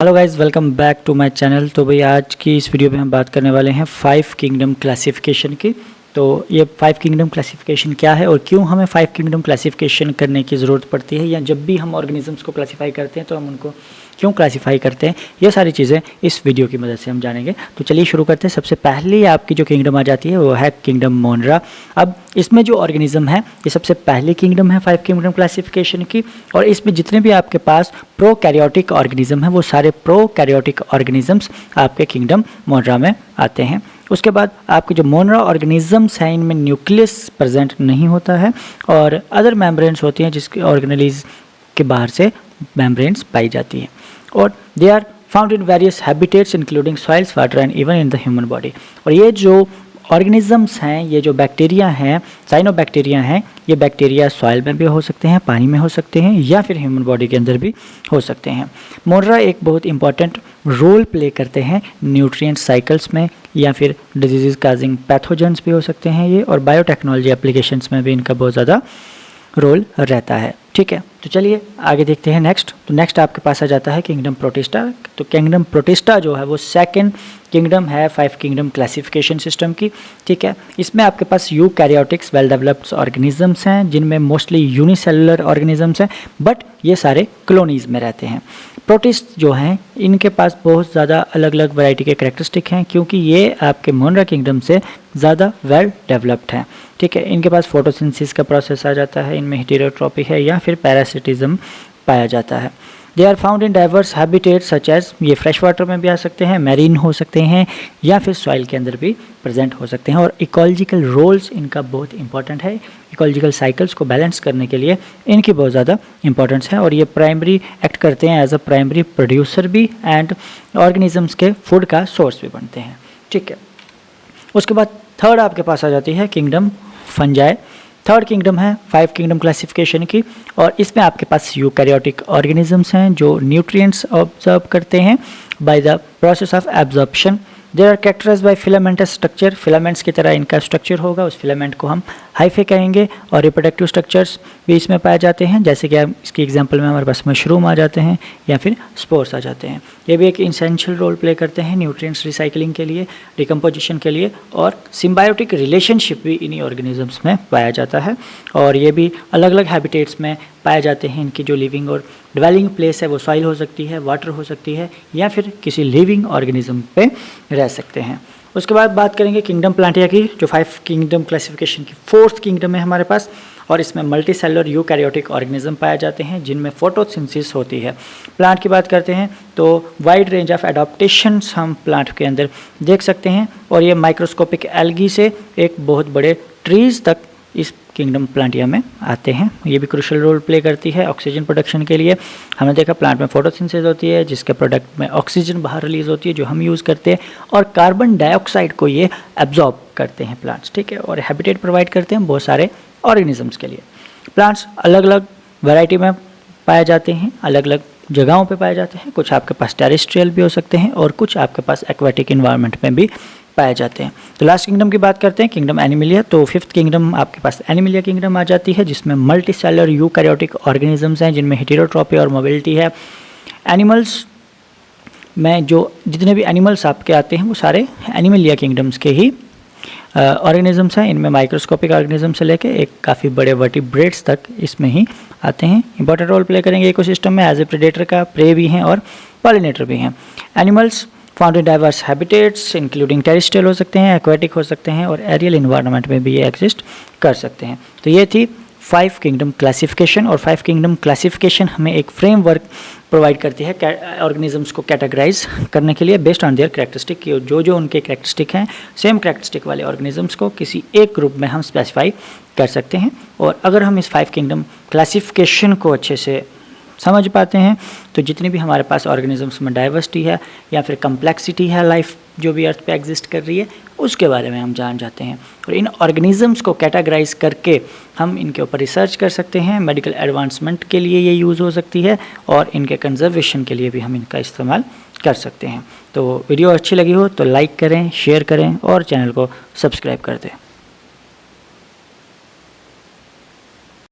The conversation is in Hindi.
Hello guys, welcome back to my channel. तो भाई आज की इस वीडियो में हम बात करने वाले हैं 5 किंगडम क्लासिफिकेशन की। तो ये 5 किंगडम क्लासिफिकेशन क्या है और क्यों हमें 5 किंगडम क्लासिफिकेशन करने की ज़रूरत पड़ती है, या जब भी हम ऑर्गेनिजम्स को क्लासीफाई करते हैं तो हम उनको क्यों क्लासीफाई करते हैं, ये सारी चीज़ें इस वीडियो की मदद से हम जानेंगे। तो चलिए शुरू करते हैं। सबसे पहले आपकी जो किंगडम आ जाती है वो है किंगडम मोनरा। अब इसमें जो ऑर्गेनिज्म है ये सबसे पहली किंगडम है 5 किंगडम क्लासिफिकेशन की, और इसमें जितने भी आपके पास प्रोकैरियोटिक ऑर्गेनिज्म है वो सारे प्रोकैरियोटिक ऑर्गेनिजम्स आपके किंगडम मोनरा में आते हैं। उसके बाद आपके जो मोनरा ऑर्गेनिजम्स हैं इनमें न्यूक्लियस प्रेजेंट नहीं होता है और अदर मेम्ब्रेन्स होती हैं जिसके ऑर्गेनेलीज के बाहर से मेम्ब्रेन्स पाई जाती हैं, और they are found in various habitats including soils, water and even in the human body. और ये जो ऑर्गेनिजम्स हैं, ये जो बैक्टीरिया हैं, साइनोबैक्टीरिया हैं, ये बैक्टीरिया सॉइल में भी हो सकते हैं, पानी में हो सकते हैं, या फिर ह्यूमन बॉडी के अंदर भी हो सकते हैं। मोनरा एक बहुत इंपॉर्टेंट रोल प्ले करते हैं न्यूट्रिएंट साइकिल्स में, या फिर डिजीज़ काजिंग पैथोजेंस भी हो सकते हैं ये, और बायोटेक्नोलॉजी एप्लीकेशंस में भी इनका बहुत ज़्यादा रोल रहता है। ठीक है, तो चलिए आगे देखते हैं नेक्स्ट। तो नेक्स्ट आपके पास आ जाता है किंगडम प्रोटिस्टा। तो किंगडम प्रोटिस्टा जो है वो सेकंड किंगडम है 5 किंगडम क्लासिफिकेशन सिस्टम की। ठीक है, इसमें आपके पास यूकैरियोटिक्स वेल डेवलप्ड ऑर्गेनिजम्स हैं जिनमें मोस्टली यूनिसेलुलर ऑर्गेनिजम्स हैं, बट ये सारे कॉलोनीज में रहते हैं। प्रोटिस्ट जो हैं इनके पास बहुत ज़्यादा अलग अलग वैरायटी के कैरेक्टरिस्टिक हैं क्योंकि ये आपके मोनरा किंगडम से ज़्यादा वेल डेवलप्ड हैं। ठीक है, इनके पास फोटोसिंथेसिस का प्रोसेस आ जाता है, इनमें हेटेरोट्रॉपी है या फिर पैरासिटिज्म पाया जाता है। They are found in diverse habitats such as, ये फ्रेश वाटर में भी आ सकते हैं, मैरीन हो सकते हैं, या फिर सॉइल के अंदर भी प्रेजेंट हो सकते हैं। और इकोलॉजिकल रोल्स इनका बहुत इंपॉर्टेंट है, इकोलॉजिकल साइकिल्स को बैलेंस करने के लिए इनकी बहुत ज़्यादा इंपॉर्टेंस है, और ये प्राइमरी एक्ट करते हैं एज अ प्राइमरी प्रोड्यूसर भी, एंड ऑर्गेनिजम्स के फूड का सोर्स भी बनते हैं। ठीक है, उसके बाद थर्ड आपके पास आ जाती है किंगडम फंजाई। थर्ड किंगडम है 5 किंगडम क्लासिफिकेशन की, और इसमें आपके पास यूकैरियोटिक ऑर्गेनिजम्स हैं जो न्यूट्रिएंट्स ऑब्जर्व करते हैं by the process of absorption. They are characterised by filamentous structure, filaments की तरह इनका स्ट्रक्चर होगा, उस फिलामेंट को हम हाइफे कहेंगे, और रिप्रोडक्टिव स्ट्रक्चर्स भी इसमें पाए जाते हैं, जैसे कि इसकी एग्जांपल में हमारे पास मशरूम आ जाते हैं या फिर स्पोर्स आ जाते हैं। ये भी एक इसेंशियल रोल प्ले करते हैं न्यूट्रिएंट्स रिसाइकलिंग के लिए, डिकम्पोजिशन के लिए, और सिम्बायोटिक रिलेशनशिप भी इन्हीं ऑर्गेनिजम्स में पाया जाता है, और ये भी अलग अलग हैबिटेट्स में पाए जाते हैं। इनकी जो लिविंग और डिवेलिंग प्लेस है वो सॉइल हो सकती है, वाटर हो सकती है, या फिर किसी लिविंग ऑर्गेनिज्म पे रह सकते हैं। उसके बाद बात करेंगे किंगडम प्लांटिया की, जो 5 किंगडम क्लासिफिकेशन की 4th किंगडम है हमारे पास, और इसमें मल्टी सेलुलर यूकैरियोटिक ऑर्गेनिज्म पाए जाते हैं जिनमें फोटोसिंथेसिस होती है। प्लांट की बात करते हैं तो वाइड रेंज ऑफ एडाप्टेशंस हम प्लांट के अंदर देख सकते हैं, और ये माइक्रोस्कोपिक एल्गी से एक बहुत बड़े ट्रीज़ तक इस किंगडम प्लांटिया में आते हैं। ये भी क्रूशियल रोल प्ले करती है ऑक्सीजन प्रोडक्शन के लिए। हमने देखा प्लांट में फोटोसिंथेसिस होती है जिसके प्रोडक्ट में ऑक्सीजन बाहर रिलीज होती है जो हम यूज़ करते हैं, और कार्बन डाइऑक्साइड को ये एब्जॉर्ब करते हैं प्लांट्स। ठीक है, और हैबिटेट प्रोवाइड करते हैं बहुत सारे ऑर्गेनिजम्स के लिए। प्लांट्स अलग अलग वैरायटी में पाए जाते हैं, अलग अलग जगहों पे पाए जाते हैं, कुछ आपके पास टेरेस्ट्रियल भी हो सकते हैं और कुछ आपके पास एक्वेटिक इन्वायरमेंट में भी पाए जाते हैं। तो लास्ट किंगडम की बात करते हैं, किंगडम एनिमलिया। तो 5th किंगडम आपके पास एनिमलिया किंगडम आ जाती है जिसमें मल्टी सेलुलर यूकैरियोटिक ऑर्गेनिजम्स हैं जिनमें हेटेरोट्रॉपी और मोबिलिटी है। एनिमल्स में जो जितने भी एनिमल्स आपके आते हैं वो सारे एनिमलिया किंगडम्स के ही ऑर्गेनिजम्स हैं। इनमें माइक्रोस्कोपिक ऑर्गेनिज्म से लेके एक काफ़ी बड़े वर्टिब्रेट्स तक इसमें ही आते हैं। इंपॉर्टेंट रोल प्ले करेंगे इकोसिस्टम में, एज ए प्रेडेटर का, प्रे भी हैं और पॉलिनेटर भी हैं। Animals found in diverse habitats including terrestrial हो सकते हैं, एक्वेटिक हो सकते हैं, और एरियल इन्वायरमेंट में भी ये एग्जिस्ट कर सकते हैं। तो ये थी 5 किंगडम क्लासिफिकेशन, और 5 किंगडम क्लासिफिकेशन हमें एक फ्रेमवर्क प्रोवाइड करती है ऑर्गेनिजम्स को कैटेगराइज करने के लिए बेस्ड ऑन देयर कैरेक्टरिस्टिक। जो उनके कैरेक्टरिस्टिक हैं, सेम कैरेक्टरिस्टिक वाले ऑर्गेनिजम्स को किसी एक ग्रुप में हम स्पेसिफाई कर सकते हैं। और अगर हम इस 5 किंगडम क्लासिफिकेशन को अच्छे से समझ पाते हैं तो जितनी भी हमारे पास ऑर्गेनिजम्स में डाइवर्सिटी है या फिर कम्प्लेक्सिटी है, लाइफ जो भी अर्थ पे एग्जिस्ट कर रही है, उसके बारे में हम जान जाते हैं। और इन ऑर्गेनिजम्स को कैटेगराइज करके हम इनके ऊपर रिसर्च कर सकते हैं। मेडिकल एडवांसमेंट के लिए ये यूज़ हो सकती है, और इनके कंजर्वेशन के लिए भी हम इनका इस्तेमाल कर सकते हैं। तो वीडियो अच्छी लगी हो तो लाइक करें, शेयर करें और चैनल को सब्सक्राइब कर दें।